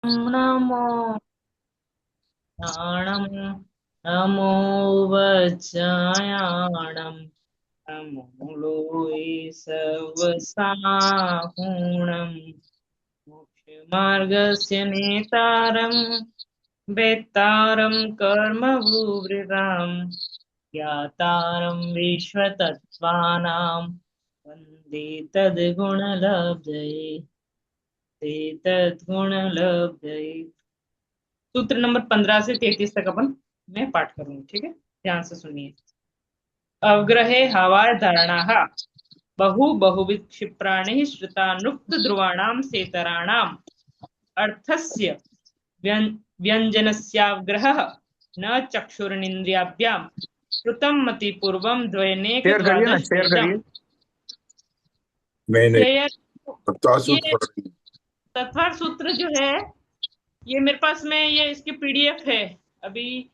नमो प्राणं नमो वज्रायाणं नमो लोये सर्वसाहुणं मोक्षमार्गस्य नेतारं वेत्तारं कर्मभूभृतां ज्ञातारं विश्वतत्त्वानां वन्दे तद्गुणलब्धये ते तद्गुणलब्धये। सूत्र नंबर 15 से 33 तक अपन मैं पाठ करूंगी, ठीक है, ध्यान से सुनिए। अवग्रहे हवाय धारणाः बहु बहुविध क्षिप्राणिः श्रुतानुक्त ध्रुवाणां सेतराणाम् अर्थस्य व्यंजनस्यावग्रहः न चक्षुरिन्द्रियाभ्यां श्रुतं मतिपूर्वं द्वयनेक शेयर करिए ना, द्वादश शेयर वेदम। करिए। मैंने ये सूत्र पढ़ रही तत्वार सूत्र जो है ये मेरे पास में ये इसकी पीडीएफ है अभी।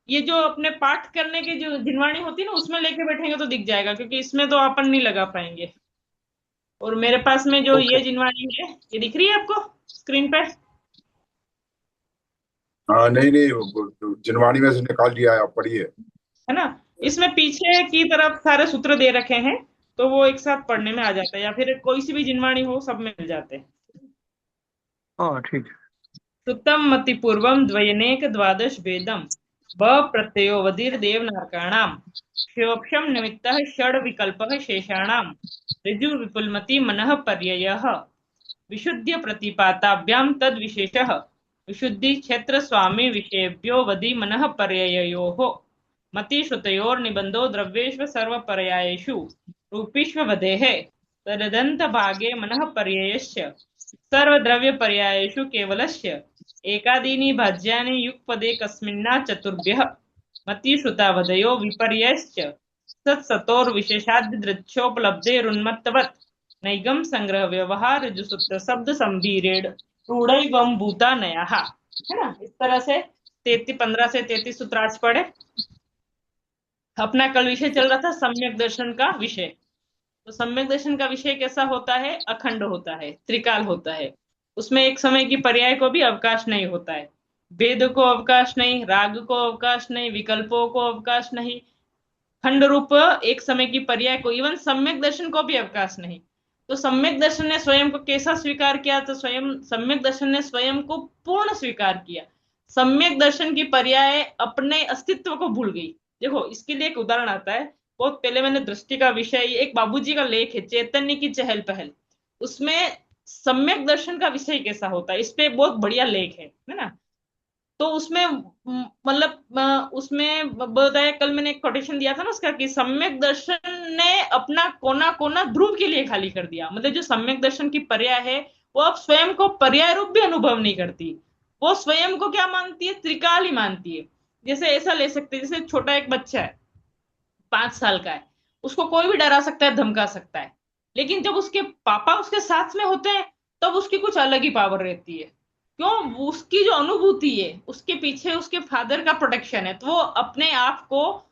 ये जो अपने पाठ करने की जो जिनवाणी होती है ना उसमें लेके बैठेंगे तो दिख जाएगा, क्योंकि इसमें तो अपन नहीं लगा पाएंगे। और मेरे पास में जो ओके। ये जिनवाणी है ये दिख रही है आपको स्क्रीन पे? हाँ, नहीं नहीं, जिनवाणी में से निकाल लिया है, आप पढ़िए। है ना? इसमें पीछे की तरफ सारे सूत्र दे रखे हैं, तो वो एक साथ पढ़ने में आ जाता है, या फिर कोई सी भी जिनवाणी हो सब में मिल जाते हैं। हाँ ठीक है। सुतम मति पूर्वम द्वयनेक द्वादश वेदम ब प्रत्ययो वधिर देवनारकाणाम क्षोभम निमित्तः षड विकल्पः शेषाणाम ऋजु विपुलमति मनः पर्ययः विशुद्ध प्रतिपाताभ्यां तद विशेषः विशुद्धि क्षेत्र स्वामी विषयेभ्यो वदि मनः पर्ययोः मति श्रुतयोर निबंधो द्रव्येष्व सर्व पर्यायेषु रूपीष्व वदेः तददंत भागे मनः पर्ययस्य सर्वद्रव्य पर्यायेषु केवलस्य एकादीनि भाज्यानि युगपदे कस्मिन्ना चतुर्भ्यः मति श्रुतावदयो विपर्ययश्च तत्सतोर विशेषाद्रच्छोपलब्धेरुन्मत्तवत् नैगम संग्रह व्यवहार सूत्र शब्द संभीरेण रूढ़ भूता नया, है ना? इस तरह से 15 से 33 सूत्र आज पढ़े। अपना कल विषय चल रहा था सम्यक दर्शन का विषय। तो सम्यक दर्शन का विषय कैसा होता है? अखंड होता है, त्रिकाल होता है। उसमें एक समय की पर्याय को भी अवकाश नहीं होता है। वेद को अवकाश नहीं, राग को अवकाश नहीं, विकल्पों को अवकाश नहीं, खंड रूप एक समय की पर्याय को, इवन सम्यक दर्शन को भी अवकाश नहीं। तो सम्यक दर्शन ने स्वयं को कैसा स्वीकार किया? तो स्वयं सम्यक दर्शन ने स्वयं को पूर्ण स्वीकार किया। सम्यक दर्शन की पर्याय अपने अस्तित्व को भूल गई। देखो इसके लिए एक उदाहरण आता है, बहुत पहले मैंने दृष्टि का विषय, एक बाबूजी का लेख है चैतन्य की चहल पहल, उसमें सम्यक दर्शन का विषय कैसा होता है इस पे बहुत बढ़िया लेख है ना? तो उसमें मतलब उसमें बताया, कल मैंने एक कोटेशन दिया था ना उसका, कि सम्यक दर्शन ने अपना कोना कोना ध्रुव के लिए खाली कर दिया। मतलब जो सम्यक दर्शन की पर्याय है वो अब स्वयं को पर्याय रूप भी अनुभव नहीं करती। वो स्वयं को क्या मानती है? त्रिकाल ही मानती है। जैसे ऐसा ले सकते हैं, जैसे छोटा एक बच्चा है, 5 साल का है, उसको कोई भी डरा सकता है, धमका सकता है, लेकिन जब उसके पापा उसके साथ में होते हैं तब उसकी कुछ अलग ही पावर रहती है। क्यों? उसकी जो अनुभूति है उसके पीछे उसके फादर का प्रोटेक्शन है, तो वो अपने आप को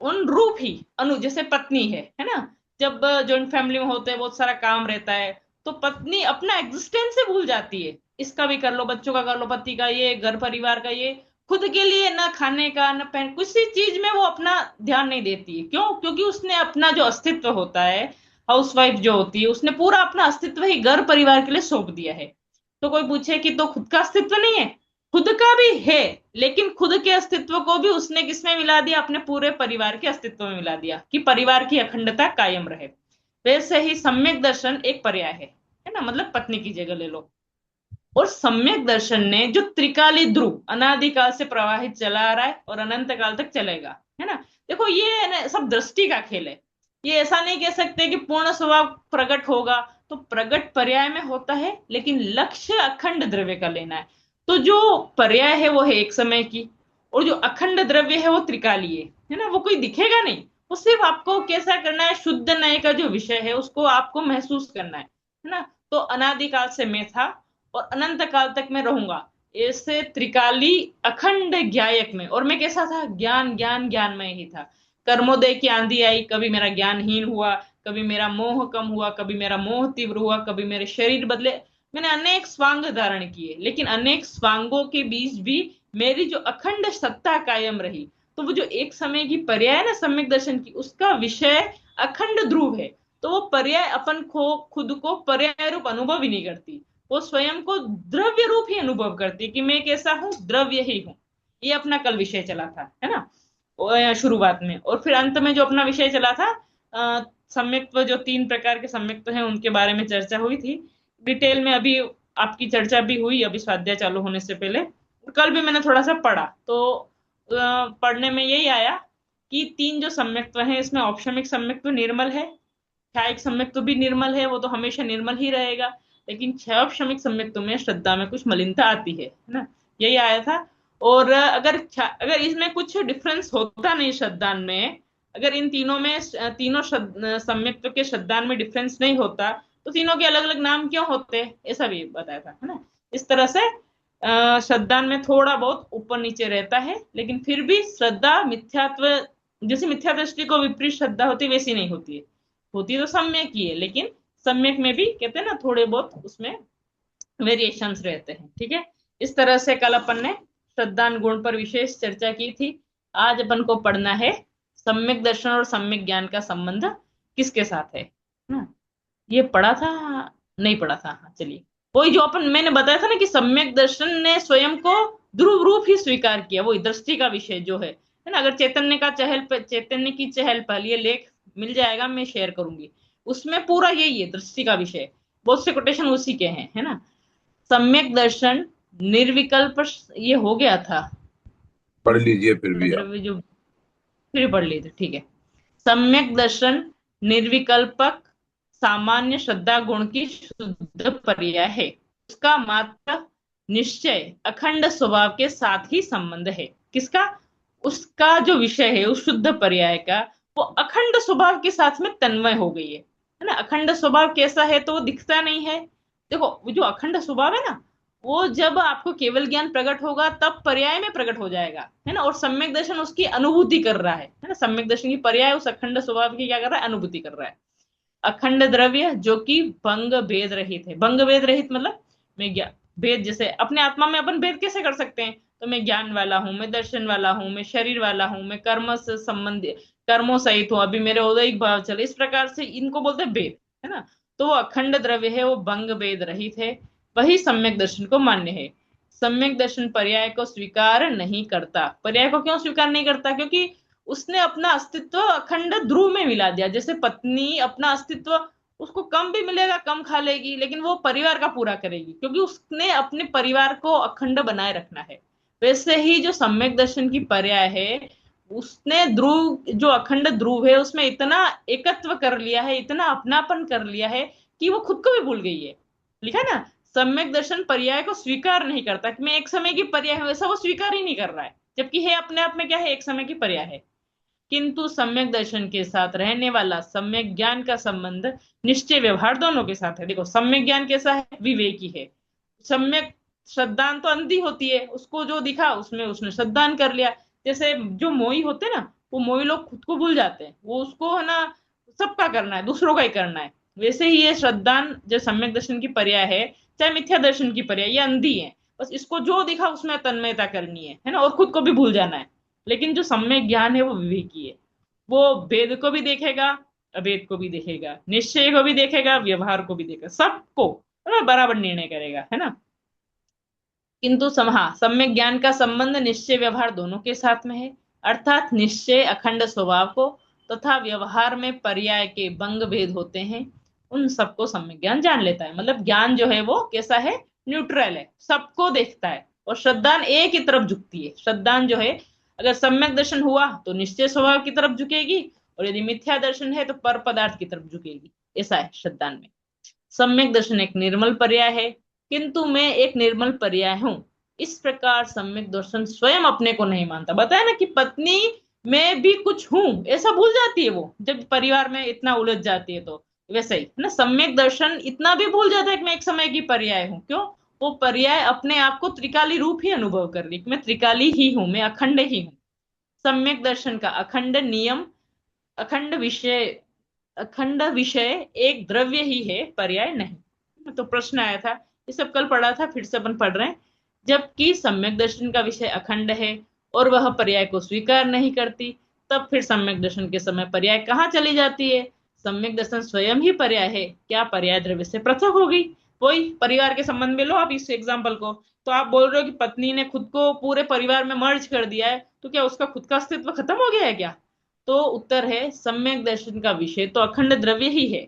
उन रूप ही जैसे पत्नी है ना? जब जॉइंट फैमिली में होते हैं, बहुत सारा काम रहता है, तो पत्नी अपना एग्जिस्टेंस से भूल जाती है। इसका भी कर लो, बच्चों का कर लो, पति का, ये घर परिवार का, ये खुद के लिए ना खाने का ना पहन, किसी चीज में वो अपना ध्यान नहीं देती है। क्यों? क्योंकि उसने अपना जो अस्तित्व होता है, हाउसवाइफ जो होती है, उसने पूरा अपना अस्तित्व ही घर परिवार के लिए सौंप दिया है। तो कोई पूछे कि तो खुद का अस्तित्व नहीं है? खुद का भी है, लेकिन खुद के अस्तित्व को भी उसने किसमें मिला दिया? अपने पूरे परिवार के अस्तित्व में मिला दिया, कि परिवार की अखंडता कायम रहे। वैसे ही सम्यक दर्शन एक पर्याय है ना? मतलब पत्नी की जगह ले लो। और सम्यक दर्शन ने जो त्रिकाली ध्रुव अनादिकाल से प्रवाहित चला आ रहा है और अनंत काल तक चलेगा, है ना? देखो ये सब दृष्टि का खेल है। ये ऐसा नहीं कह सकते कि पूर्ण स्वभाव प्रकट होगा, तो प्रकट पर्याय में होता है, लेकिन लक्ष्य अखंड द्रव्य का लेना है। तो जो पर्याय है वो है एक समय की, और जो अखंड द्रव्य है वो त्रिकाली है ना? वो कोई दिखेगा नहीं, वो सिर्फ आपको कैसा करना है, शुद्ध नय का जो विषय है उसको आपको महसूस करना है ना? तो अनादिकाल से मैं था और अनंत काल तक मैं रहूंगा, ऐसे त्रिकाली अखंड ज्ञायक में। और मैं कैसा था? ज्ञान ज्ञान ज्ञानमय ही था। कर्मोदय की आंधी आई, कभी मेरा ज्ञानहीन हुआ, कभी मेरा मोह कम हुआ, कभी मेरा मोह तीव्र हुआ, कभी मेरे शरीर बदले, मैंने अनेक स्वांग धारण किए, लेकिन अनेक स्वांगों के बीच भी मेरी जो अखंड सत्ता कायम रही। तो वो जो एक समय की पर्याय है ना सम्यक दर्शन की, उसका विषय अखंड ध्रुव है। तो वो पर्याय अपन को खुद को पर्याय रूप अनुभव ही नहीं करती, वो स्वयं को द्रव्य रूप ही अनुभव करती है कि मैं कैसा हूं, द्रव्य ही हूं। ये अपना कल विषय चला था, है ना, शुरुआत में। और फिर अंत में जो अपना विषय चला था, सम्यक्त्व, जो तीन प्रकार के सम्यक्त्व हैं उनके बारे में चर्चा हुई थी डिटेल में। अभी आपकी चर्चा भी हुई अभी स्वाध्याय चालू होने से पहले। कल भी मैंने थोड़ा सा पढ़ा, तो पढ़ने में यही आया कि तीन जो सम्यक्त्व हैं इसमें औपशमिक सम्यक्त्व निर्मल है, ख्यायिक सम्यक्त्व भी निर्मल है, वो तो हमेशा निर्मल ही रहेगा। लेकिन क्षयौपशमिक सम्यक्त्व में श्रद्धा में कुछ मलिनता आती है ना, यही आया था। और अगर इसमें कुछ डिफरेंस होता नहीं श्रद्धान में, अगर इन तीनों में तीनों सम्यक्त्व के श्रद्धान में डिफरेंस नहीं होता, तो तीनों के अलग अलग नाम क्यों होते, ऐसा भी बताया था, है ना। इस तरह से श्रद्धान में थोड़ा बहुत ऊपर नीचे रहता है, लेकिन फिर भी श्रद्धा मिथ्यात्व, जैसे मिथ्या दृष्टि को विपरीत श्रद्धा होती है वैसी नहीं होती है, होती तो सम्यक ही है, लेकिन सम्यक में भी कहते हैं ना थोड़े बहुत उसमें वेरिएशंस रहते हैं। ठीक है, इस तरह से कल अपन ने श्रद्धान गुण पर विशेष चर्चा की थी। आज अपन को पढ़ना है सम्यक दर्शन और सम्यक ज्ञान का संबंध किसके साथ है ना। ये पढ़ा था, नहीं पढ़ा था, हाँ चलिए। वही जो अपन मैंने बताया था ना कि सम्यक दर्शन ने स्वयं को ध्रुव रूप ही स्वीकार किया, वही दृष्टि का विषय जो है ना। अगर चैतन्य की चहल पहल ये लेख मिल जाएगा, मैं शेयर करूंगी, उसमें पूरा यही है दृष्टि का विषय। बहुत से कोटेशन उसी के हैं, है ना। सम्यक दर्शन निर्विकल्प, ये हो गया था, पढ़ लीजिए फिर भी आप। द्रव्य जो फिर पढ़ लीजिए, ठीक है। सम्यक दर्शन निर्विकल्पक सामान्य श्रद्धा गुण की शुद्ध पर्याय है। उसका मात्र निश्चय अखंड स्वभाव के साथ ही संबंध है। किसका? उसका जो विषय है उस शुद्ध पर्याय का, वो अखंड स्वभाव के साथ में तन्मय हो गई है ना। अखंड स्वभाव कैसा है तो वो दिखता नहीं है। देखो वो जो अखंड स्वभाव है ना, वो जब आपको केवल ज्ञान प्रकट होगा तब पर्याय में प्रकट हो जाएगा, है ना। और सम्यक दर्शन उसकी अनुभूति कर रहा है ना। सम्यक दर्शन की पर्याय उस अखंड स्वभाव की क्या कर रहा है, अनुभूति कर रहा है। अखंड द्रव्य जो कि भंग भेद रहित है। भंग भेद रहित मतलब मैं ज्ञान भेद, जैसे अपने आत्मा में अपन भेद कैसे कर सकते हैं, तो मैं ज्ञान वाला हूं, मैं दर्शन वाला हूं, मैं शरीर वाला हूं, मैं कर्म से संबंधित कर्मों सहित हूं, अभी मेरे उदयिक भाव चले, इस प्रकार से इनको बोलते हैं भेद, है ना। तो वो अखंड द्रव्य है, वो भंग भेद रहित है, वही सम्यक दर्शन को मान्य है। सम्यक दर्शन पर्याय को स्वीकार नहीं करता। पर्याय को क्यों स्वीकार नहीं करता? क्योंकि उसने अपना अस्तित्व अखंड ध्रुव में मिला दिया। जैसे पत्नी अपना अस्तित्व, उसको कम भी मिलेगा, कम खा लेगी, लेकिन वो परिवार का पूरा करेगी, क्योंकि उसने अपने परिवार को अखंड बनाए रखना है। वैसे ही जो सम्यक दर्शन की पर्याय है, उसने ध्रुव, जो अखंड ध्रुव है उसमें इतना एकत्व कर लिया है, इतना अपनापन कर लिया है कि वो खुद को भी भूल गई है। लिखा है ना, सम्यक दर्शन पर्याय को स्वीकार नहीं करता, कि मैं एक समय की पर्याय है, वैसा वो स्वीकार ही नहीं कर रहा है, जबकि है अपने आप में क्या है, एक समय की पर्याय है। किंतु सम्यक दर्शन के साथ रहने वाला सम्यक ज्ञान का संबंध निश्चय व्यवहार दोनों के साथ है। देखो सम्यक ज्ञान कैसा है, विवेकी है। सम्यक श्रद्धान तो अंधी होती है, उसको जो दिखा उसमें उसने श्रद्धान कर लिया। जैसे जो मोही होते हैं ना, वो मोही लोग खुद को भूल जाते हैं, वो उसको है ना सबका करना है, दूसरों का ही करना है। वैसे ही ये श्रद्धान जो सम्यक दर्शन की पर्याय है, चाहे मिथ्या दर्शन की पर्याय, ये अंधी है, बस इसको जो दिखा उसमें तन्मयता करनी है ना, और खुद को भी भूल जाना है। लेकिन जो सम्यक ज्ञान है वो विवेकी है, वो भेद को भी देखेगा, अभेद को भी देखेगा, निश्चय को भी देखेगा, व्यवहार को भी देखेगा, सबको है ना बराबर निर्णय करेगा, है ना। किंतु सम्यक ज्ञान का संबंध निश्चय व्यवहार दोनों के साथ में है। अर्थात निश्चय अखंड स्वभाव को तथा व्यवहार में पर्याय के भंग भेद होते हैं, उन सबको सम्यक ज्ञान जान लेता है। मतलब ज्ञान जो है वो कैसा है, न्यूट्रल है, सबको देखता है। और श्रद्धान एक ही तरफ झुकती है। श्रद्धान जो है, अगर सम्यक दर्शन हुआ तो निश्चय स्वभाव की तरफ झुकेगी, और यदि मिथ्या दर्शन है तो पर पदार्थ की तरफ झुकेगी। ऐसा है श्रद्धान में। सम्यक दर्शन एक निर्मल पर्याय है, किंतु मैं एक निर्मल पर्याय हूं, इस प्रकार सम्यक दर्शन स्वयं अपने को नहीं मानता। बताया ना कि पत्नी मैं भी कुछ हूं, ऐसा भूल जाती है वो, जब परिवार में इतना उलझ जाती है। तो वैसे ही है ना, सम्यक दर्शन इतना भी भूल जाता है कि मैं एक समय की पर्याय हूं। क्यों? वो पर्याय अपने आप को त्रिकाली रूप ही अनुभव कर रही, मैं त्रिकाली ही हूं, मैं अखंड ही हूं। सम्यक दर्शन का अखंड नियम, अखंड विषय एक द्रव्य ही है, पर्याय नहीं। तो प्रश्न आया था ये सब कल पढ़ा था, फिर से अपन पढ़ रहे हैं। जबकि सम्यक दर्शन का विषय अखंड है और वह पर्याय को स्वीकार नहीं करती, तब फिर सम्यक दर्शन के समय पर्याय कहाँ चली जाती है? सम्यक दर्शन स्वयं ही पर्याय है, क्या पर्याय द्रव्य से पृथक हो गई? वही परिवार के संबंध में लो आप इस एग्जाम्पल को। तो आप बोल रहे हो कि पत्नी ने खुद को पूरे परिवार में मर्ज कर दिया है, तो क्या उसका खुद का अस्तित्व खत्म हो गया है क्या? तो उत्तर है, सम्यक दर्शन का विषय तो अखंड द्रव्य ही है।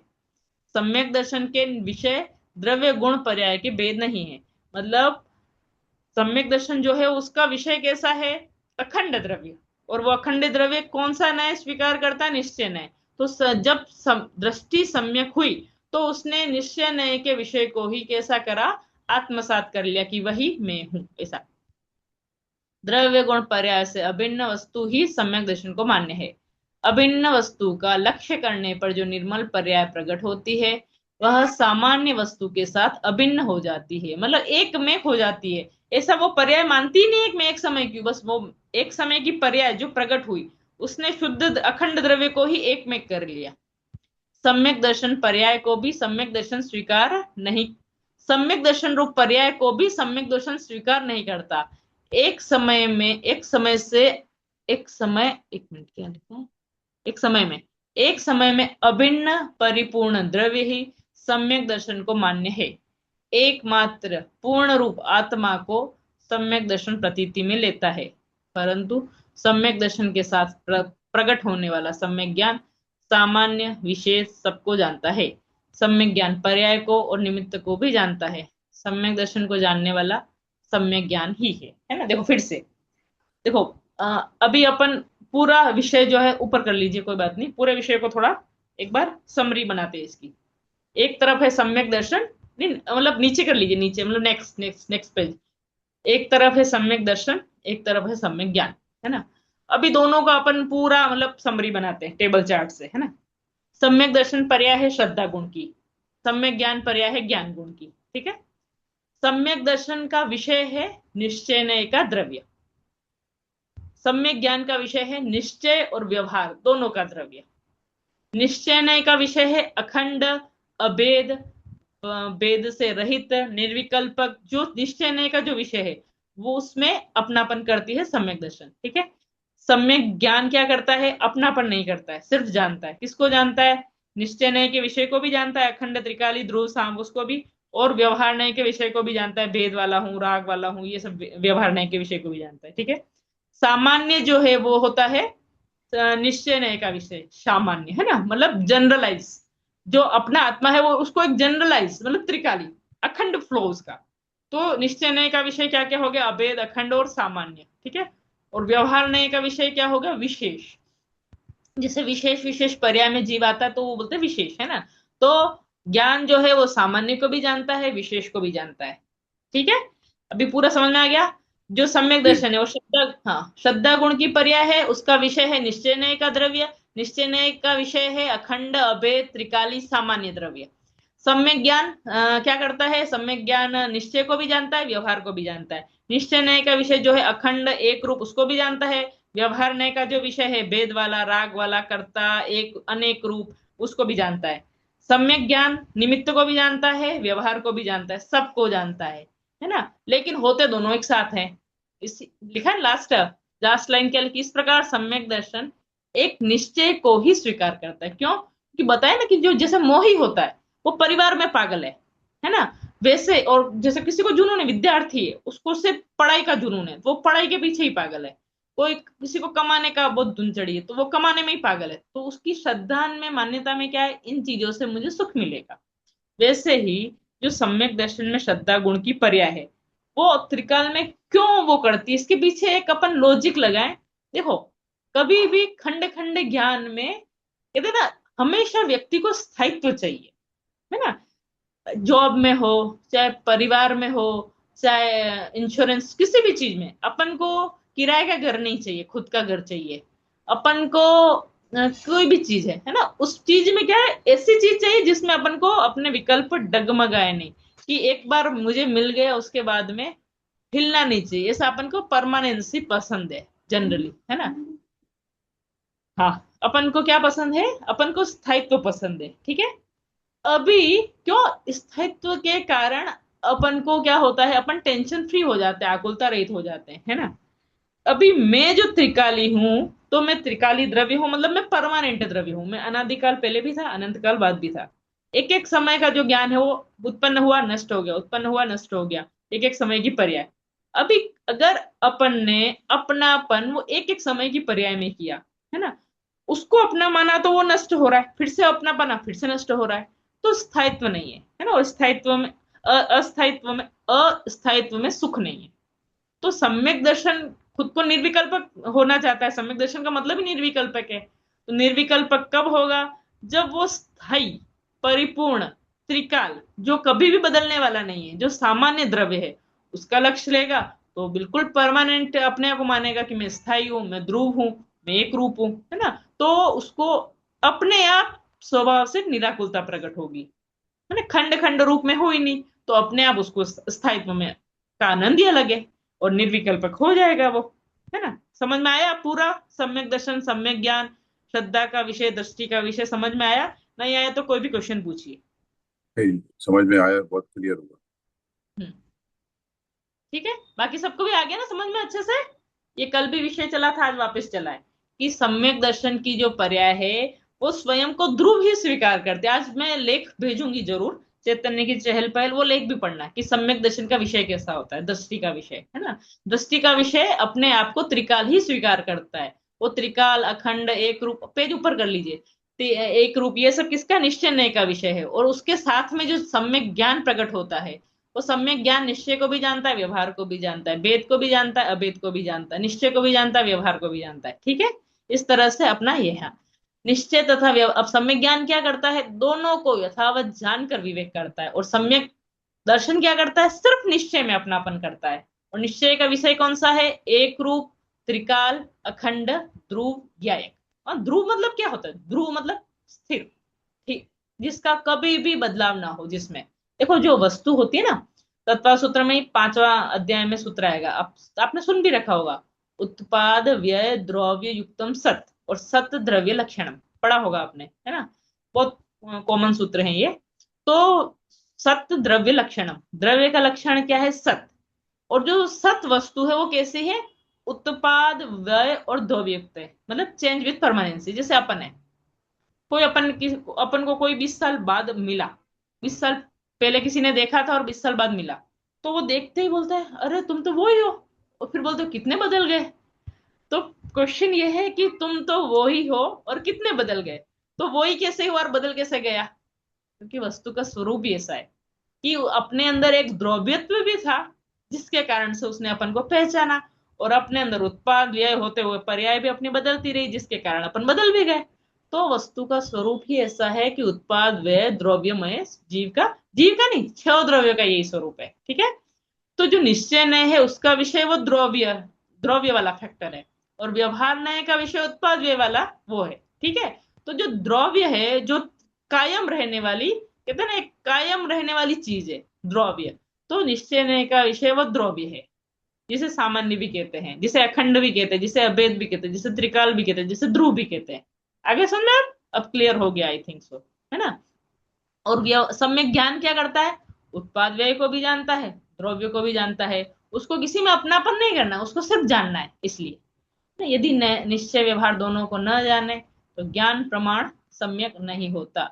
सम्यक दर्शन के विषय द्रव्य गुण पर्याय के भेद नहीं है। मतलब सम्यक दर्शन जो है उसका विषय कैसा है? अखंड द्रव्य। और वो अखंड द्रव्य कौन सा न्याय स्वीकार करता है? निश्चय न्याय। तो जब दृष्टि सम्यक हुई तो उसने निश्चय न्याय के विषय को ही कैसा करा? आत्मसात कर लिया कि वही मैं हूं, ऐसा। द्रव्य गुण पर्याय से अभिन्न वस्तु ही सम्यक दर्शन को मान्य है। अभिन्न वस्तु का लक्ष्य करने पर जो निर्मल पर्याय प्रकट होती है वह सामान्य वस्तु के साथ अभिन्न हो जाती है, मतलब एक में हो जाती है। ऐसा वो पर्याय मानती ही नहीं एक में एक समय की, बस वो एक समय की पर्याय जो प्रकट हुई उसने शुद्ध अखंड द्रव्य को ही एक में कर लिया। सम्यक दर्शन पर्याय को भी सम्यक दर्शन स्वीकार नहीं, सम्यक दर्शन रूप पर्याय को भी सम्यक दर्शन स्वीकार नहीं करता। एक समय में एक समय से एक समय, एक मिनट क्या लिखा है, एक समय में अभिन्न परिपूर्ण द्रव्य ही सम्यक दर्शन को मान्य है। एकमात्र पूर्ण रूप आत्मा को सम्यक दर्शन प्रतीति में लेता है, परंतु सम्यक दर्शन के साथ प्रकट होने वाला सम्यक ज्ञान सामान्य विशेष सबको जानता है। सम्यक ज्ञान पर्याय को और निमित्त को भी जानता है। सम्यक दर्शन को जानने वाला सम्यक ज्ञान ही है ना। देखो फिर से, देखो अभी अपन पूरा विषय जो है ऊपर कर लीजिए, कोई बात नहीं, पूरे विषय को थोड़ा एक बार समरी बनाते हैं इसकी। एक तरफ है सम्यक दर्शन, नहीं मतलब नीचे कर लीजिए, नीचे मतलब नेक्स्ट नेक्स्ट नेक्स्ट पेज। एक तरफ है सम्यक दर्शन, एक तरफ है सम्यक ज्ञान, है ना। अभी दोनों का अपन पूरा मतलब समरी बनाते हैं टेबल चार्ट से, है ना। सम्यक दर्शन पर्याय है श्रद्धा गुण की, सम्यक ज्ञान पर्याय है ज्ञान गुण की, ठीक है। सम्यक दर्शन का विषय है निश्चय का द्रव्य, सम्यक ज्ञान का विषय है निश्चय और व्यवहार दोनों का द्रव्य। निश्चय का विषय है अखंड अभेद भेद से रहित निर्विकल्पक, जो निश्चय का जो विषय है वो उसमें अपनापन करती है सम्यक दर्शन, ठीक है। सम्यक ज्ञान क्या करता है? अपनापन नहीं करता है, सिर्फ जानता है। किसको जानता है? निश्चय नय के विषय को भी जानता है, अखंड त्रिकाली ध्रुव साम उसको भी, और व्यवहार नय के विषय को भी जानता है, भेद वाला हूं राग वाला हूं ये सब व्यवहार नय के विषय को भी जानता है, ठीक है। सामान्य जो है वो होता है निश्चय नय का विषय, सामान्य, है ना, मतलब जनरलाइज। जो अपना आत्मा है वो उसको एक जनरलाइज मतलब त्रिकाली अखंड फ्लो उसका। तो निश्चय नय का विषय क्या क्या हो गया? अभेद, अखंड और सामान्य, ठीक है। और व्यवहार नय का विषय क्या होगा? विशेष। जैसे विशेष विशेष पर्याय में जीव आता है तो वो बोलते हैं विशेष, है ना। तो ज्ञान जो है वो सामान्य को भी जानता है, विशेष को भी जानता है, ठीक है। अभी पूरा समझ में आ गया? जो सम्यक जी। दर्शन है वो श्रद्धा गुण की पर्याय है, उसका विषय है निश्चय न्याय का द्रव्य, निश्चय न्याय का विषय है अखंड अभेद त्रिकाली सामान्य द्रव्य। सम्यक ज्ञान क्या करता है? सम्यक ज्ञान निश्चय को भी जानता है, व्यवहार को भी जानता है। निश्चय न्याय का विषय जो है अखंड एक रूप उसको भी जानता है, व्यवहार न्याय का जो विषय है भेद वाला राग वाला कर्ता एक अनेक रूप उसको भी जानता है। सम्यक ज्ञान निमित्त को भी जानता है, व्यवहार को भी जानता है, सबको जानता है ना। लेकिन होते दोनों एक साथ हैं। इस लिखा है लास्ट लास्ट लाइन क्या लिखी? इस प्रकार सम्यक दर्शन एक निश्चय को ही स्वीकार करता है। क्यों? कि बताया ना कि जो जैसे मोही होता है वो परिवार में पागल है ना। वैसे और जैसे किसी को जुनून है, विद्यार्थी है उसको सिर्फ पढ़ाई का जुनून है, वो पढ़ाई के पीछे ही पागल है। कोई किसी को कमाने का बहुत धुन चढ़ी है तो वो कमाने में ही पागल है, तो उसकी श्रद्धा में मान्यता में क्या है? इन चीजों से मुझे सुख मिलेगा। वैसे ही जो सम्यक दर्शन में श्रद्धा गुण की पर्याय है वो त्रिकाल में क्यों वो करती है, इसके पीछे एक अपन लॉजिक लगाएं। देखो कभी भी खंड खंड ज्ञान में कहते ना हमेशा व्यक्ति को स्थायित्व चाहिए, है ना। जॉब में हो चाहे परिवार में हो चाहे इंश्योरेंस किसी भी चीज में अपन को किराए का घर नहीं चाहिए, खुद का घर चाहिए। अपन को कोई भी चीज है ना, उस चीज में क्या है? ऐसी चीज चाहिए जिसमें अपन को अपने विकल्प डगमगाए नहीं, कि एक बार मुझे मिल गया उसके बाद में हिलना नहीं चाहिए। ऐसा अपन को परमानेंसी पसंद है जनरली, है ना। हाँ, अपन को क्या पसंद है? अपन को स्थायित्व पसंद है, ठीक है। अभी क्यों स्थायित्व के कारण अपन को क्या होता है, अपन टेंशन फ्री हो जाते हैं, आकुलता रहित हो जाते हैं, है ना। अभी मैं जो त्रिकाली हूं, तो मैं त्रिकाली द्रव्य हूं, मतलब मैं परमानेंट द्रव्य हूं, मैं अनादिकाल पहले भी था, अनंत काल बाद भी था। एक एक समय का जो ज्ञान है वो उत्पन्न हुआ नष्ट हो गया, उत्पन्न हुआ नष्ट हो गया, एक एक समय की पर्याय। अभी अगर अपन ने अपनापन वो एक एक समय की पर्याय में किया, है ना, उसको अपना माना तो वो नष्ट हो रहा है, फिर से अपना बना फिर से नष्ट हो रहा है। तो स्थायित्व नहीं है ना, और स्थायित्व में अस्थायित्व में सुख नहीं है। तो सम्यक दर्शन खुद को निर्विकल्पक होना चाहता है, सम्यक दर्शन का मतलब ही निर्विकल्पक है। तो निर्विकल्पक कब होगा, जब वो स्थायी, परिपूर्ण, त्रिकाल, जो कभी भी बदलने वाला नहीं है, जो सामान्य द्रव्य है, उसका लक्ष्य लेगा। तो बिल्कुल परमानेंट अपने आप को मानेगा कि मैं स्थायी हूं, मैं ध्रुव हूं, मैं एक रूप हूं, है ना। तो उसको अपने आप स्वभाव से निराकुलता प्रकट होगी, है ना, खंड खंड रूप में हो ही नहीं, तो अपने आप उसको स्थायित्व में का आनंद ही अलग है, और निर्विकल्पक हो जाएगा वो, है ना। समझ में आया पूरा, सम्यक दर्शन, सम्यक ज्ञान, श्रद्धा का विषय, दृष्टि का विषय समझ में आया? नहीं आया तो कोई भी क्वेश्चन पूछिए। नहीं, समझ में आया, बहुत क्लियर हुआ। हम्म, ठीक है, बाकी सबको भी आ गया ना समझ में अच्छे से? ये कल भी विषय चला था, आज वापस चला है, कि सम्यक दर्शन की जो पर्याय है वो स्वयं को ध्रुव ही स्वीकार करते हैं। आज मैं लेख भेजूंगी जरूर, चैतन्य की चहल पहल, वो लेख भी पढ़ना कि सम्यक दर्शन का विषय कैसा होता है, दृष्टि का विषय, है ना। दृष्टि का विषय अपने आप को त्रिकाल ही स्वीकार करता है। वो त्रिकाल, अखंड, एक रूप, पेज ऊपर कर लीजिए। एक रूप, ये सब किसका, निश्चय नय का विषय है। और उसके साथ में जो सम्यक ज्ञान प्रकट होता है, वो सम्यक ज्ञान निश्चय को भी जानता है, व्यवहार को भी जानता है, वेद को भी जानता है, अवेद को भी जानता है, निश्चय को भी जानता है, व्यवहार को भी जानता है। ठीक है, इस तरह से अपना ये है निश्चय तथा अब सम्यक ज्ञान क्या करता है, दोनों को यथावत जानकर विवेक करता है। और सम्यक दर्शन क्या करता है, सिर्फ निश्चय में अपनापन करता है। और निश्चय का विषय कौन सा है, एक रूप, त्रिकाल, अखंड, ध्रुव, ज्ञायक। और ध्रुव मतलब क्या होता है, ध्रुव मतलब स्थिर, ठीक, जिसका कभी भी बदलाव ना हो, जिसमें देखो जो वस्तु होती है ना, तत्व सूत्र में 5वां अध्याय में सूत्र आएगा, आपने सुन भी रखा होगा, उत्पाद व्यय द्रव्य युक्तम सत, और सत द्रव्य लक्षणम, पढ़ा होगा आपने, है ना। बहुत कॉमन सूत्र है ये। तो सत द्रव्य लक्षणम, द्रव्य का लक्षण क्या है, सत। और जो सत वस्तु है वो कैसी है, उत्पाद व्यय और द्रव्य युक्त है, मतलब चेंज विथ परमानेंसी। जैसे अपन है, कोई अपन को कोई 20 साल बाद मिला, 20 साल पहले किसी ने देखा था और 20 साल बाद मिला, तो वो देखते ही बोलता है अरे तुम तो वो ही हो, और फिर बोलते हो कितने बदल गए। तो क्वेश्चन ये है कि तुम तो वो ही हो और कितने बदल गए। तो वो ही कैसे हुआ और बदल कैसे गया, क्योंकि वस्तु का स्वरूप ही ऐसा है कि अपने अंदर एक द्रव्यत्व भी था, जिसके कारण से उसने अपन को पहचाना, और अपने अंदर उत्पाद व्यय होते हुए पर्याय भी अपनी बदलती रही, जिसके कारण अपन बदल भी गए। तो वस्तु का स्वरूप ही ऐसा है कि उत्पाद व्यय द्रव्यमय, जीव का नहीं, छह द्रव्य का यही स्वरूप है। ठीक है, तो जो निश्चय नय है उसका विषय वो द्रव्य, द्रव्य वाला फैक्टर है, और व्यवहार नय का विषय उत्पाद व्यय वाला वो है। ठीक है, तो जो द्रव्य है, जो कायम रहने वाली, कहते हैं ना, एक कायम रहने वाली चीज है द्रव्य, तो निश्चय नय का विषय वो द्रव्य है, जिसे सामान्य भी कहते हैं, जिसे अखंड भी कहते हैं, जिसे अभेद भी कहते हैं, जिसे त्रिकाल भी कहते हैं, जिसे ध्रुव भी कहते हैं। आगे सुन रहे हैं आप? अब क्लियर हो गया आई थिंक सो, है ना। और सम्यक ज्ञान क्या करता है, उत्पाद व्यय को भी जानता है, द्रव्य को भी जानता है, उसको किसी में अपनापन नहीं करना, उसको सिर्फ जानना है। इसलिए यदि निश्चय व्यवहार दोनों को न जाने तो ज्ञान प्रमाण सम्यक नहीं होता।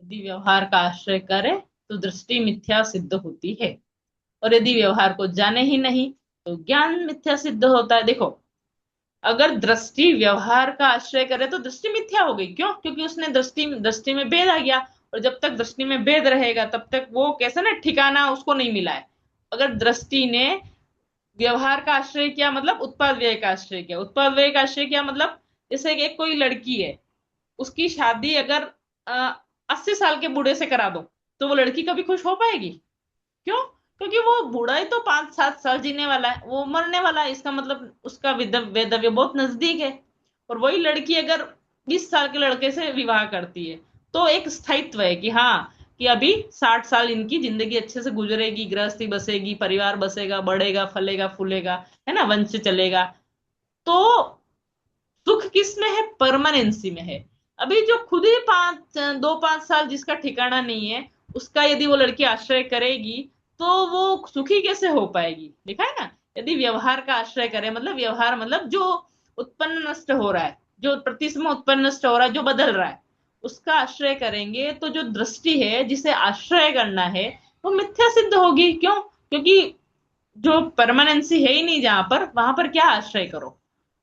यदि व्यवहार का आश्रय करे तो दृष्टि मिथ्या सिद्ध होती है, और यदि व्यवहार को जाने ही नहीं तो ज्ञान मिथ्या सिद्ध होता है। देखो, अगर दृष्टि व्यवहार का आश्रय करे तो दृष्टि मिथ्या हो गई, क्यों, क्योंकि उसने दृष्टि दृष्टि में भेद आ गया, और जब तक दृष्टि में भेद रहेगा तब तक वो कैसे ना, ठिकाना उसको नहीं मिला है। अगर दृष्टि ने व्यवहार का आश्रय किया, मतलब उत्पाद व्यय का आश्रय किया, उत्पाद व्यय का आश्रय किया, मतलब जैसे एक कोई लड़की है, उसकी शादी अगर 80 साल के बूढ़े से करा दो, तो वो लड़की कभी खुश हो पाएगी? क्यों? क्योंकि वो बूढ़ा ही तो 5-7 साल जीने वाला है, वो मरने वाला है, इसका मतलब उसका वेदव्य बहुत नजदीक है। और वही लड़की अगर 20 साल के लड़के से विवाह करती है, तो एक स्थायित्व है कि हाँ, कि अभी 60 साल इनकी जिंदगी अच्छे से गुजरेगी, गृहस्थी बसेगी, परिवार बसेगा, बढ़ेगा, फलेगा, फूलेगा, है ना, वंश चलेगा। तो सुख किस में है, परमानेंसी में है। अभी जो खुद ही 2-5 साल जिसका ठिकाना नहीं है, उसका यदि वो लड़की आश्रय करेगी, तो वो सुखी कैसे हो पाएगी। देखा है ना, यदि व्यवहार का आश्रय करें, मतलब व्यवहार मतलब जो उत्पन्न नष्ट हो रहा है, जो प्रतिसम उत्पन्न नष्ट हो रहा है, जो बदल रहा है, उसका आश्रय करेंगे तो जो दृष्टि है जिसे आश्रय करना है वो मिथ्या सिद्ध होगी। क्यों? क्योंकि जो परमानेंसी है ही नहीं जहां पर, वहां पर क्या आश्रय करो।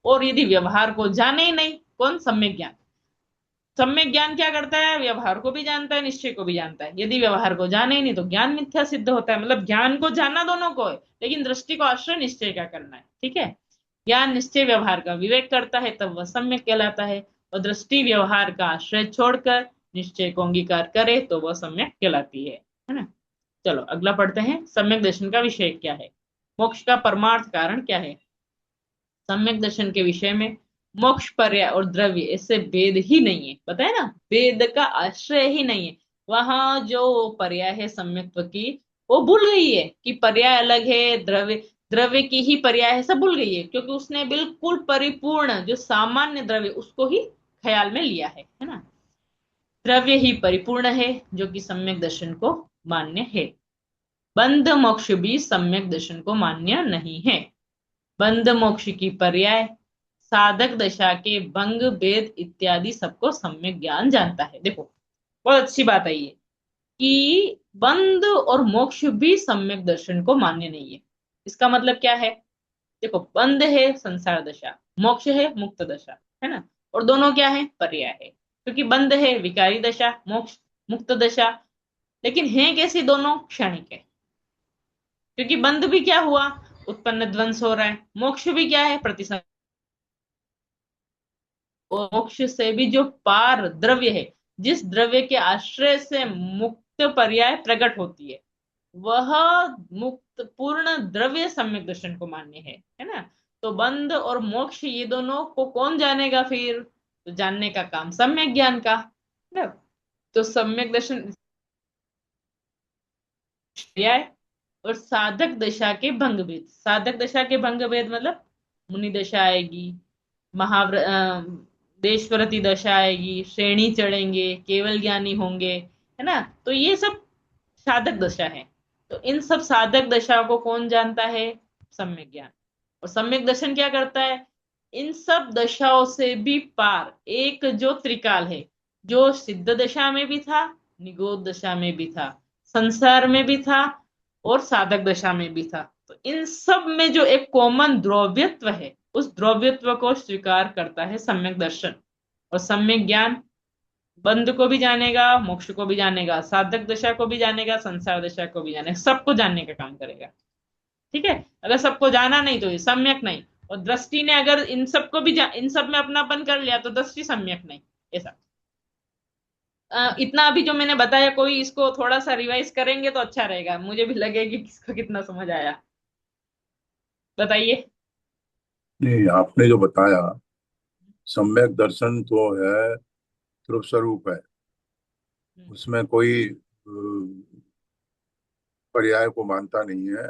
और यदि व्यवहार को जाने ही नहीं, कौन? सम्यक ज्ञान। सम्यक ज्ञान क्या करता है? व्यवहार को भी जानता है, निश्चय को भी जानता है। यदि व्यवहार को जाने ही नहीं तो ज्ञान मिथ्या सिद्ध होता है। मतलब ज्ञान को जानना दोनों को है, लेकिन दृष्टि को आश्रय निश्चय का करना है। ठीक है, ज्ञान निश्चय व्यवहार का विवेक करता है तब वह सम्यक कहलाता है, और दृष्टि व्यवहार का आश्रय छोड़कर निश्चय को अंगीकार करे तो वह सम्यक कहलाती है ना। चलो अगला पढ़ते हैं। सम्यक दर्शन का विषय क्या है? मोक्ष का परमार्थ कारण क्या है? सम्यक दर्शन के विषय में मोक्ष, पर्याय और द्रव्य ऐसे भेद ही नहीं है। बताए ना, भेद का आश्रय ही नहीं है। वहां जो पर्याय है सम्यक्त्व की, वो भूल गई है कि पर्याय अलग है, द्रव्य द्रव्य की ही पर्याय है, सब भूल गई है, क्योंकि उसने बिल्कुल परिपूर्ण जो सामान्य द्रव्य उसको ही ख्याल में लिया है ना। द्रव्य ही परिपूर्ण है जो कि सम्यक दर्शन को मान्य है। बंध मोक्ष भी सम्यक दर्शन को मान्य नहीं है। बंध मोक्ष की पर्याय, साधक दशा के भंग, भेद इत्यादि सबको सम्यक ज्ञान जानता है। देखो बहुत अच्छी बात है ये, कि बंध और मोक्ष भी सम्यक दर्शन को मान्य नहीं है। इसका मतलब क्या है? देखो, बंध है संसार दशा, मोक्ष है मुक्त दशा, है ना। और दोनों क्या है? पर्याय है। क्योंकि बंध है विकारी दशा, मोक्ष मुक्त दशा। लेकिन है कैसी? दोनों क्षणिक है। क्योंकि बंध भी क्या हुआ? उत्पन्न ध्वंस हो रहा है। मोक्ष भी क्या है? प्रतिसंग। और मोक्ष से भी जो पार द्रव्य है, जिस द्रव्य के आश्रय से मुक्त पर्याय प्रकट होती है, वह मुक्त पूर्ण द्रव्य सम्यक दर्शन को मान्य है ना। तो बंध और मोक्ष ये दोनों को कौन जानेगा फिर? तो जानने का काम सम्यक ज्ञान का है ना। तो सम्यक दर्शन पर्याय और साधक दशा के भंग भेद। साधक दशा के भंग भेद मतलब मुनि दशा आएगी, महाव्र देशव्रति दशा आएगी, श्रेणी चढ़ेंगे, केवल ज्ञानी होंगे, है ना। तो ये सब साधक दशा है। तो इन सब साधक दशा को कौन जानता है? सम्यक ज्ञान। और सम्यक दर्शन क्या करता है? इन सब दशाओं से भी पार एक जो त्रिकाल है, जो सिद्ध दशा में भी था, निगोध दशा में भी था, संसार में भी था, और साधक दशा में भी था। तो इन सब में जो एक कॉमन द्रव्यत्व है, उस द्रव्यत्व को स्वीकार करता है सम्यक दर्शन। और सम्यक ज्ञान बंध को भी जानेगा, मोक्ष को भी जानेगा, साधक दशा को भी जानेगा, संसार दशा को भी जानेगा, सबको जानने का काम करेगा। ठीक है, अगर सबको जाना नहीं तो ये सम्यक नहीं। और दृष्टि ने अगर इन सबको भी इन सब में अपनापन कर लिया तो दृष्टि सम्यक नहीं। ऐसा इतना अभी जो मैंने बताया, कोई इसको थोड़ा सा रिवाइज करेंगे तो अच्छा रहेगा, मुझे भी लगे कि किसको कितना समझ आया। बताइए। नहीं, आपने जो बताया सम्यक दर्शन तो है, ध्रुव स्वरूप है। हम्म, उसमें कोई पर्याय को मानता नहीं है,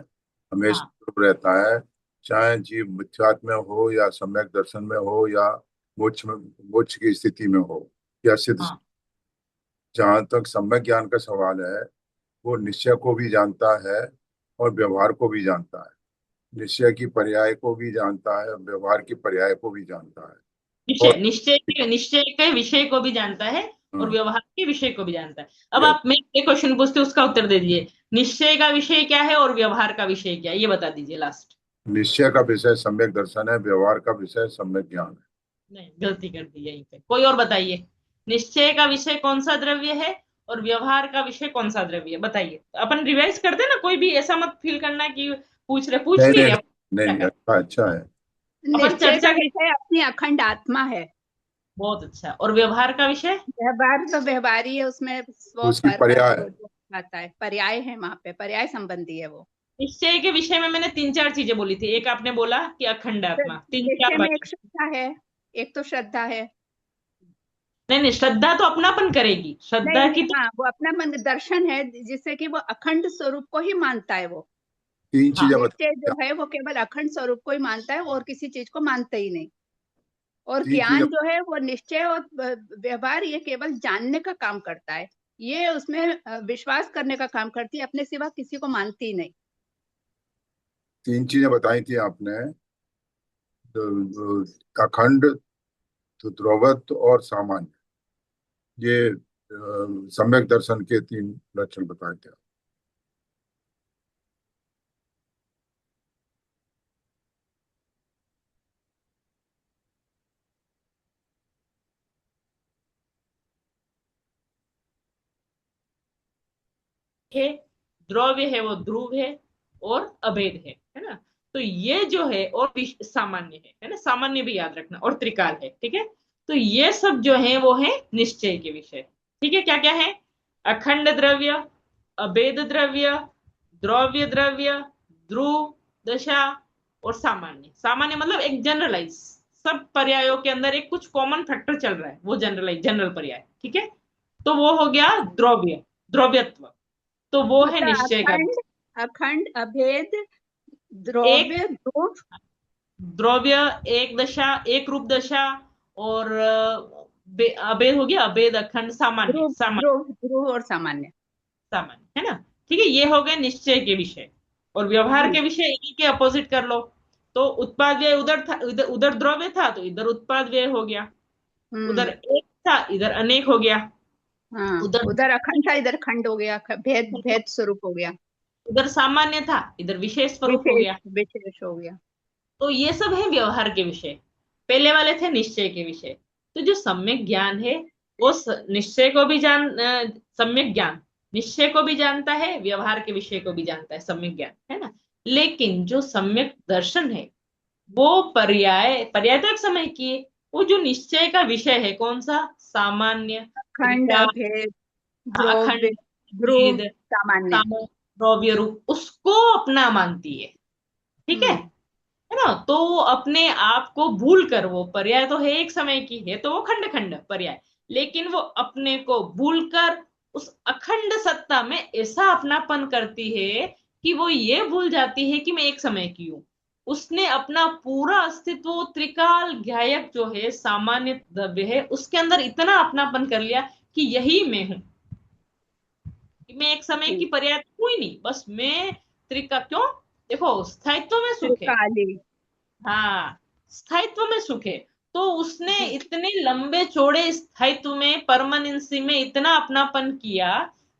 हमेशा हाँ ध्रुव रहता है। चाहे जीव मिथ्यात्व में हो या सम्यक दर्शन में हो या मोक्ष की स्थिति में हो या सिद्ध। हाँ। जहाँ तक सम्यक ज्ञान का सवाल है, वो निश्चय को भी जानता है और व्यवहार को भी जानता है। निश्चय की पर्याय को भी जानता है, व्यवहार की पर्याय को भी जानता है। निश्चय और निश्चय के विषय को भी जानता है, और हाँ, व्यवहार के विषय को भी जानता है। अब यस। आप, मैं एक क्वेश्चन पूछते हूँ, उसका उत्तर दे दीजिए। निश्चय का विषय क्या है और व्यवहार का विषय क्या है, ये बता दीजिए लास्ट। निश्चय का विषय सम्यक दर्शन है, व्यवहार का विषय सम्यक ज्ञान है। नहीं, गलती कर दी यहीं पे। कोई और बताइए। निश्चय का विषय कौन सा द्रव्य है और व्यवहार का विषय कौन सा द्रव्य है? बताइए। अपन रिवाइज करते हैं ना, कोई भी ऐसा मत फील करना कि पूछ नहीं नहीं नहीं रहे, नहीं, अपन नहीं चर्चा नहीं, कर, अच्छा अच्छा है। अपन निश्चय का चर्चा की। विषय अपनी अखंड आत्मा है। बहुत अच्छा। और व्यवहार का विषय? व्यवहार तो व्यवहार ही है, उसमें स्व उसकी पर पर्याय है। वो जो आता है पर्याय है, वहां पे पर्याय संबंधी है वो। निश्चय के विषय में मैंने तीन चार चीजें बोली थी। एक आपने बोला कि अखंड तो आत्मा, तीन निश्चय चार में बातें। एक श्रद्धा है, एक तो श्रद्धा है। नहीं नहीं, श्रद्धा तो अपनापन करेगी, नहीं श्रद्धा नहीं, की तो। हाँ वो अपना मन दर्शन है, जिससे कि वो अखंड स्वरूप को ही मानता है वो। तीन हाँ चीजें निश्चय बता। जो है वो केवल अखंड स्वरूप को ही मानता है और किसी चीज को मानता ही नहीं। और तीन चीजें। ज्ञान जो है वो निश्चय और व्यवहार ये केवल जानने का काम करता है। ये उसमें विश्वास करने का काम करती है, अपने सिवा किसी को मानती नहीं। 3 चीजें बताई थी आपने, अखंड, ध्रुवत और सामान्य। ये सम्यक दर्शन के 3 लक्षण बताए थे। है, द्रव्य है वो ध्रुव है और अभेद है ना। तो ये जो है और सामान्य है ना, सामान्य भी याद रखना, और त्रिकाल है, ठीक है। तो ये सब जो है वो है निश्चय के विषय, ठीक है। क्या क्या है? अखंड द्रव्य, अभेद द्रव्य, द्रव्य द्रव्य, ध्रुव दशा और सामान्य। सामान्य मतलब एक जनरलाइज, सब पर्यायों के अंदर एक कुछ कॉमन फैक्टर चल रहा है, वो जनरलाइज, जनरल पर्याय, ठीक है। तो वो हो गया द्रव्य, द्रव्यत्व। तो वो है मतलब निश्चय का अखंड, अखंड, अभेद, एक द्रव्य, ध्रुव, द्रव्य, एक दशा, एक रूप दशा, और अभेद हो गया, अभेद, अखंड, सामान्य, ध्रुव, सामान्य, ध्रुव, ध्रुव और सामान्य। सामान्य, है ना। ठीक है, ये हो गए निश्चय के विषय। और व्यवहार जी। के विषय इन्हीं के अपोजिट कर लो। तो उत्पाद व्यय उधर था, उधर उधर द्रव्य था तो इधर उत्पाद व्यय हो गया। उधर हम्म। एक था, इधर अनेक हो गया। हाँ, उधर उधर अखंड था, इधर खंड हो गया, भेद, भेद स्वरूप हो गया, उधर सामान्य था, इधर विशेष स्वरूप हो विशेष, गया। विशेष हो गया। तो ये सब है व्यवहार के विषय। पहले वाले थे निश्चय के विषय। तो जो सम्यक ज्ञान है वो निश्चय को भी सम्यक ज्ञान निश्चय को भी जानता है, व्यवहार के विषय को भी जानता है, सम्यक ज्ञान, है ना। लेकिन जो सम्यक दर्शन है वो पर्याय, पर्याय तो एक समय की है। वो जो निश्चय का विषय है कौन सा? सामान्य, खंड, त्रिकाल, अभेद, अखंड, द्रव्य, ध्रुव, भेद, सामान्य। सामान्य, द्रव्य रूप, उसको अपना मानती है, ठीक हम्म। है ना। तो वो अपने आप को भूल कर, वो पर्याय तो है एक समय की है, तो वो खंड खंड पर्याय, लेकिन वो अपने को भूल कर उस अखंड सत्ता में ऐसा अपनापन करती है कि वो ये भूल जाती है कि मैं एक समय की हूं। उसने अपना पूरा अस्तित्व वो त्रिकाल ज्ञायक जो है, सामान्य द्रव्य है, उसके अंदर इतना अपनापन कर लिया कि यही मैं हूं, कि मैं एक समय की जी। पर्याय हूं ही नहीं, बस मैं त्रिका क्यों। देखो, स्थायित्व में सुख है। त्रिकाली। हाँ, स्थायित्व में सुख है। तो उसने जी। इतने लंबे चौड़े स्थायित्व में, परमानेंसी में इतना अपनापन किया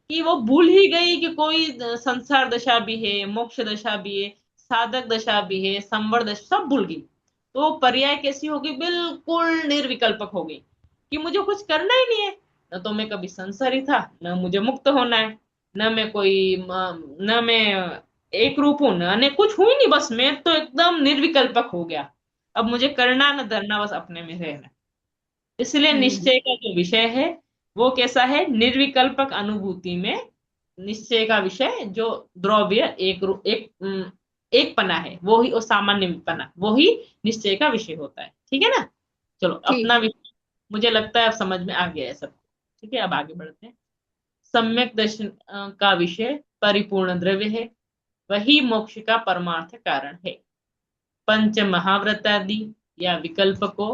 कि वो भूल ही गई कि कोई संसार दशा भी है, मोक्ष दशा भी है, साधक दशा भी है, संवर दशा, सब भूल गई। तो वो पर्याय कैसी होगी? बिल्कुल निर्विकल्पक हो गई कि मुझे कुछ करना ही नहीं है। न तो मैं कभी संसारी था, न मुझे मुक्त होना है, न मैं कोई न मैं एक रूप हूं, न कुछ हुई नहीं, बस मैं तो एकदम निर्विकल्पक हो गया। अब मुझे करना न धरना, बस अपने में रहना। इसलिए हम्म। निश्चय का जो विषय है वो कैसा है? निर्विकल्पक अनुभूति में निश्चय का विषय जो द्रव्य एक पना है, वो ही, और सामान्य पना, वो ही निश्चय का विषय होता है, ठीक है ना। चलो, ठीक अपना है। विषय मुझे लगता है अब समझ में आ गया है सबको। ठीक है, अब आगे बढ़ते हैं। सम्यक दर्शन का विषय परिपूर्ण द्रव्य है, वही मोक्ष का परमार्थ कारण है। पंच महाव्रतादि या विकल्प को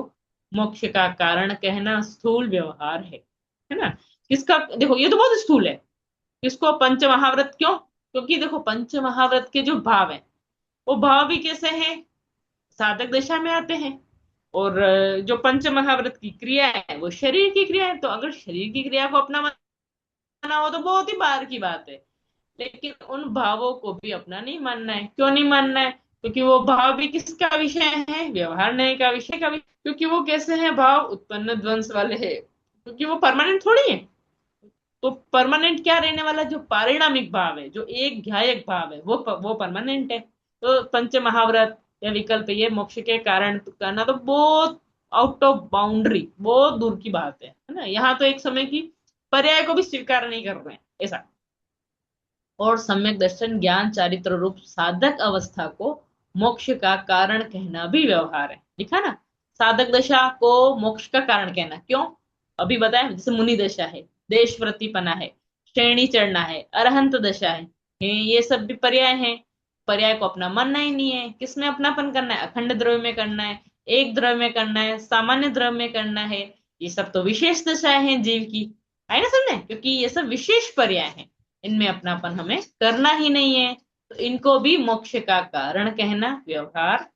मोक्ष का कारण कहना स्थूल व्यवहार है ना। किसका? देखो, ये तो बहुत स्थूल है। किसको पंच महाव्रत? क्यों? क्योंकि देखो, पंच महाव्रत के जो भाव है वो भाव भी कैसे हैं? साधक दशा में आते हैं। और जो पंच महाव्रत की क्रिया है वो शरीर की क्रिया है। तो अगर शरीर की क्रिया को अपना मानना हो तो बहुत ही बाहर की बात है। लेकिन उन भावों को भी अपना नहीं मानना है। क्यों नहीं मानना है? क्योंकि वो भाव भी किसका विषय है? व्यवहार नहीं का विषय का विषय। क्योंकि वो कैसे हैं भाव? उत्पन्न ध्वंस वाले हैं। क्योंकि वो परमानेंट थोड़ी है। तो परमानेंट क्या रहने वाला? जो पारिणामिक भाव है, जो एक घायक भाव है, वो परमानेंट है। तो पंच महाव्रत या विकल्प ये मोक्ष के कारण करना तो बहुत आउट ऑफ बाउंड्री, बहुत दूर की बात है ना। यहाँ तो एक समय की पर्याय को भी स्वीकार नहीं कर रहे हैं, ऐसा। और सम्यक दर्शन ज्ञान चारित्र रूप साधक अवस्था को मोक्ष का कारण कहना भी व्यवहार है, लिखा ना। साधक दशा को मोक्ष का कारण कहना, क्यों? अभी बताया, जैसे मुनि दशा है, देश वृत्तिपना है, श्रेणी चढ़ना है, अरहंत दशा है, ये सब भी पर्याय है। पर्याय को अपना मानना ही नहीं है। किसमें अपनापन करना है? अखंड द्रव्य में करना है, एक द्रव्य में करना है, सामान्य द्रव्य में करना है। ये सब तो विशेष दशाएं हैं जीव की। आए ना समझे, क्योंकि ये सब विशेष पर्याय हैं, इनमें अपनापन हमें करना ही नहीं है, तो इनको भी मोक्ष का कारण कहना, व्यवहार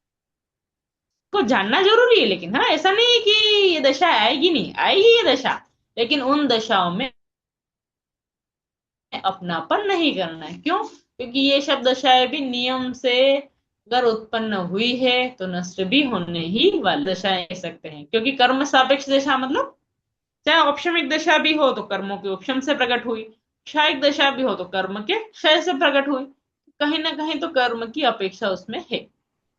को जानना जरूरी है। लेकिन हाँ, ऐसा नहीं है कि ये दशा आएगी नहीं, आएगी ये दशा, लेकिन उन दशाओं में अपनापन नहीं करना है। क्यों? क्योंकि ये शब्द दशाएं भी नियम से अगर उत्पन्न हुई है तो नष्ट भी होने ही वाली दशाएं कह सकते हैं, क्योंकि कर्म सापेक्ष दशा मतलब चाहे औपशमिक दशा भी हो तो कर्मों के उपशम से प्रकट हुई, क्षयिक दशा भी हो तो कर्म के क्षय से प्रकट हुई, कहीं ना कहीं तो कर्म की अपेक्षा उसमें है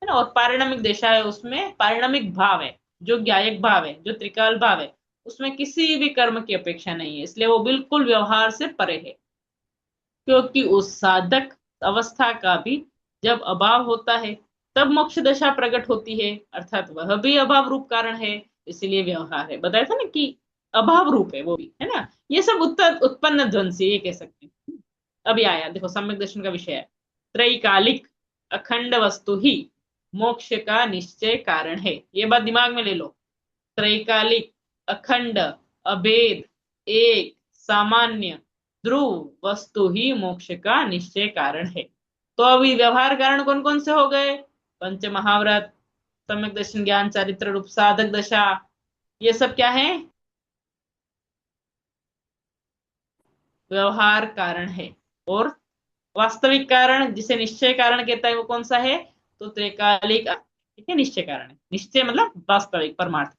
ना। और पारिणामिक दशा है, उसमें पारिणामिक भाव है, जो ज्ञायक भाव है, जो त्रिकाल भाव है, उसमें किसी भी कर्म की अपेक्षा नहीं है, इसलिए वो बिल्कुल व्यवहार से परे है। क्योंकि उस साधक अवस्था का भी जब अभाव होता है तब मोक्ष दशा प्रकट होती है, अर्थात वह भी अभाव रूप कारण है, इसलिए व्यवहार है। बताया था ना कि अभाव रूप है वो भी, है ना। ये सब उत्पन्न ध्वंसी ये कह सकते हैं। अभी आया देखो, सम्यक दर्शन का विषय है, त्रैकालिक अखंड वस्तु ही मोक्ष का निश्चय कारण है। ये बात दिमाग में ले लो, त्रैकालिक अखंड अभेद एक सामान्य ध्रुव वस्तु ही मोक्ष का निश्चय कारण है। तो अभी व्यवहार कारण कौन कौन से हो गए? पंच महाव्रत, सम्यक दर्शन, ज्ञान चारित्र रूप साधक दशा, ये सब क्या है? व्यवहार कारण है। और वास्तविक कारण जिसे निश्चय कारण कहता है वो कौन सा है? तो त्रैकालिक, ठीक है, निश्चय कारण है। निश्चय मतलब वास्तविक, परमार्थ।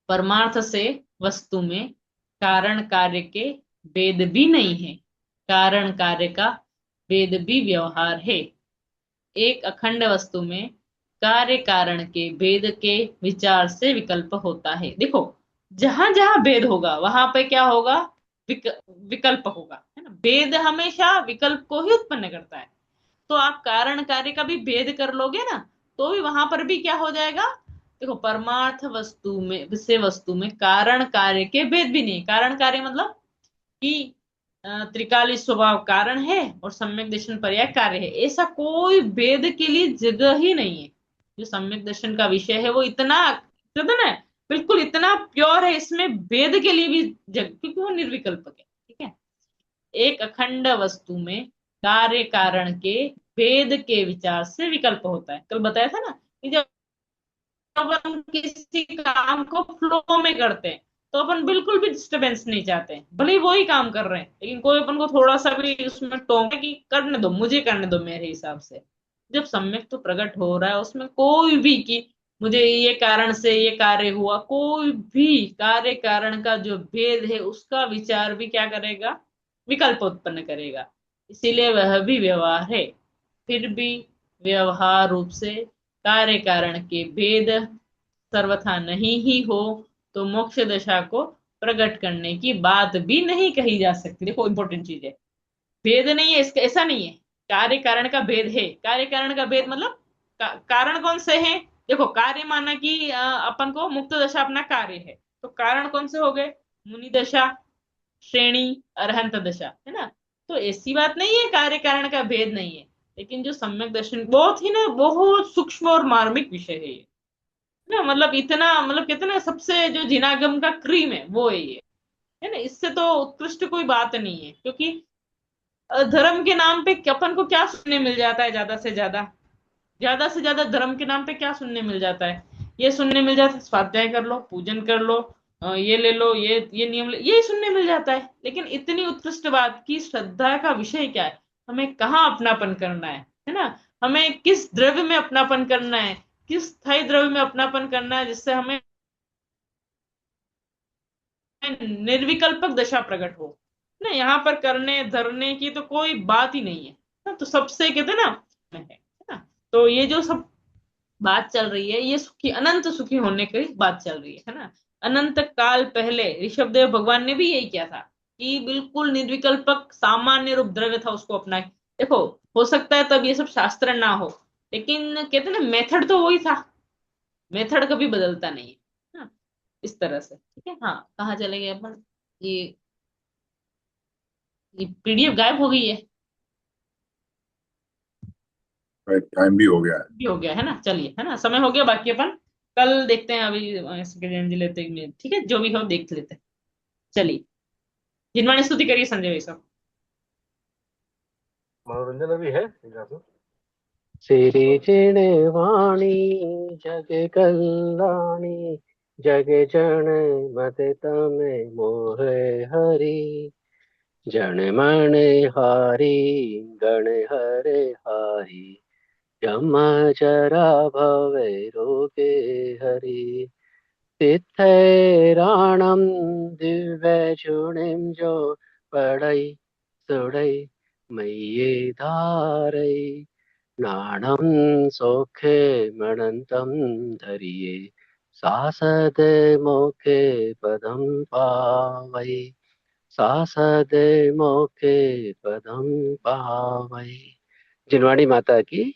परमार्थ से वस्तु में कारण कार्य के भेद भी नहीं है, कारण कार्य का भेद भी व्यवहार है। एक अखंड वस्तु में कार्य कारण के भेद के विचार से विकल्प होता है। देखो, जहां जहां भेद होगा वहां पे क्या होगा? विक, विकल्प होगा, है ना। भेद हमेशा विकल्प को ही उत्पन्न करता है। तो आप कारण कार्य का भी भेद कर लोगे ना, तो भी वहां पर भी क्या हो जाएगा? देखो, परमार्थ वस्तु में, विषय वस्तु में कारण कार्य के भेद भी नहीं। कारण कार्य मतलब कि त्रिकाली स्वभाव कारण है और सम्यक दर्शन पर्याय कार्य है, ऐसा कोई भेद के लिए जगह ही नहीं है। जो सम्यक दर्शन का विषय है वो इतना कहते ना, बिल्कुल इतना प्योर है, इसमें भेद के लिए भी जगह, क्योंकि वो निर्विकल्पक है। ठीक है। एक अखंड वस्तु में कार्य कारण के भेद के विचार से विकल्प होता है। कल बताया था ना कि जब अपन किसी काम को फ्लो में करते हैं तो अपन बिल्कुल भी डिस्टरबेंस नहीं चाहते हैं, भले ही वही काम कर रहे हैं, लेकिन कोई अपन को थोड़ा सा भी उसमें टोके कि करने दो, मुझे करने दो मेरे हिसाब से। जब सम्यक तो प्रकट हो रहा है उसमें कोई भी कि मुझे ये कारण से ये कार्य हुआ, कोई भी कार्य कारण का जो भेद है उसका विचार भी क्या करेगा? विकल्प उत्पन्न करेगा, इसीलिए वह भी व्यवहार है। फिर भी व्यवहार रूप से कार्य कारण के भेद सर्वथा नहीं ही हो तो मोक्ष दशा को प्रकट करने की बात भी नहीं कही जा सकती। देखो, इंपॉर्टेंट चीज है, भेद नहीं है इसका, ऐसा नहीं है। कार्य कारण का भेद है, कार्य कारण का भेद मतलब कारण कौन से हैं? देखो, कार्य माना कि अपन को मुक्त दशा अपना कार्य है, तो कारण कौन से हो गए? मुनि दशा, श्रेणी, अरहंत दशा, है ना। तो ऐसी बात नहीं है कार्य कारण का भेद नहीं है, लेकिन जो सम्यक दर्शन बहुत ही ना, बहुत सूक्ष्म और मार्मिक विषय है ये ना। मतलब इतना, मतलब कहते हैं ना, सबसे जो जिनागम का क्रीम है वो है ये, है ना। इससे तो उत्कृष्ट कोई बात नहीं है, क्योंकि धर्म के नाम पे अपन को क्या सुनने मिल जाता है? ज्यादा से ज्यादा धर्म के नाम पे क्या सुनने मिल जाता है? ये सुनने मिल जाता है, स्वाध्याय कर लो, पूजन कर लो, ये ले लो, ये नियम ले, यही सुनने मिल जाता है। लेकिन इतनी उत्कृष्ट बात की श्रद्धा का विषय क्या है? हमें कहाँ अपनापन करना है ना। हमें किस द्रव्य में अपनापन करना है, किस स्थायी द्रव्य में अपनापन करना है, जिससे हमें निर्विकल्पक दशा प्रकट हो ना। यहाँ पर करने धरने की तो कोई बात ही नहीं है ना। तो सबसे कहते हैं ना, है ना। तो ये जो सब बात चल रही है, ये सुखी, अनंत सुखी होने की बात चल रही है ना। अनंत काल पहले ऋषभदेव भगवान ने भी यही किया था कि बिल्कुल निर्विकल्पक सामान्य रूप द्रव्य था, उसको अपना। देखो, हो सकता है तब ये सब शास्त्र ना हो, लेकिन कहते हैं ना, मेथड तो वही था, मेथड कभी बदलता नहीं है हाँ, इस तरह से। ठीक है। हाँ, कहाँ चले गए अपन? ये ये पीडीएफ गायब हो गई है। टाइम भी हो गया है। भी हो गया है ना, चलिए, है ना, समय हो गया, बाकी अपन कल देखते हैं। अभी सेकंड लेते हैं, ठीक है, जो भी हो देख लेते हैं। चलिए। जिनवाणी स्तुति करिए संजय भाई साहब। मनोरंजन अभी है तो। सिरि वाणी जग कल्याणी, जग जन मत तमे मोहे हरि। जन मन हारी गण हरे हारी, यम जरा भवे रोगे हरि। तिथैराणं दिव्य चूणिं जो पढ़ई सुड़ई मैये धारै। नाणं सौखे मणन्तं धरिये, सासदे मोखे पदं पावै। सासदे मोखे पदं पावै। जिनवाणी माता की